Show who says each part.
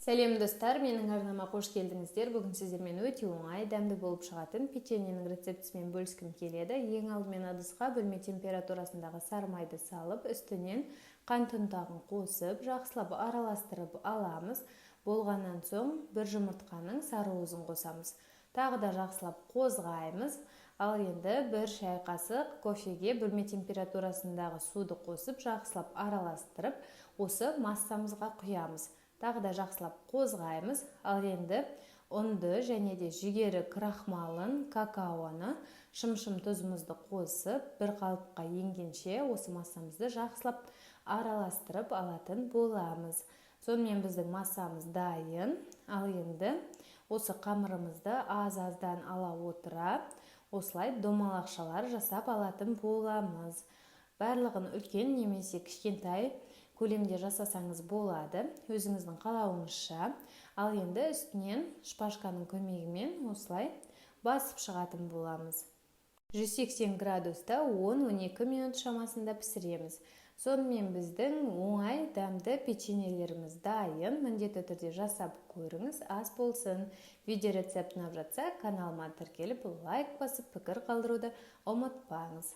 Speaker 1: Сәлем достар, менің арнама қош келдіңіздер. Бүгін сіздермен өте оңай, дәмді болып шығатын печеньенің рецептісімен бөліскім келеді. Ең алдымен ыдысқа бөлме температурасындағы сары майды салып, үстінен қант ұнтағын қосып, жақсылап араластырып аламыз. Болғаннан соң бір жұмыртқаның сары уызын қосамыз. Тағы да жақсылап қозғаймыз. Ал енді бір шай қасық кофеге бөлме температурасындағы суды қосып, жақсылап араластырып, осы массамызға құямыз. Тағы да жақсылап қозғаймыз. Ал енді ұнды және де жүгері крахмалын, какаоны, шым-шым тұзымызды қосып, бір қалыпқа енгенше осы массамызды жақсылап араластырып алатын боламыз. Сонымен біздің массамыз дайын. Ал енді осы қамырымызды аз-аздан ала отыра, осылай домалақшалар жасап алатын боламыз. Барлығын үлкен немесе кішкентай көлемде жасасаңыз болады, өзіңіздің қалауыңызша. Ал енді үстінен шпажканың көмегімен осылай басып шығатын боламыз. 180 градуста 10-12 минут шамасында пісіреміз. Сонымен біздің оңай дәмді печеньелеріміз дайын. Міндетті түрде жасап көріңіз, ас болсын. Видео рецепт ұнап жатса, каналыма тіркеліп, лайк басып, пікір қалдыруды ұмытпаңыз.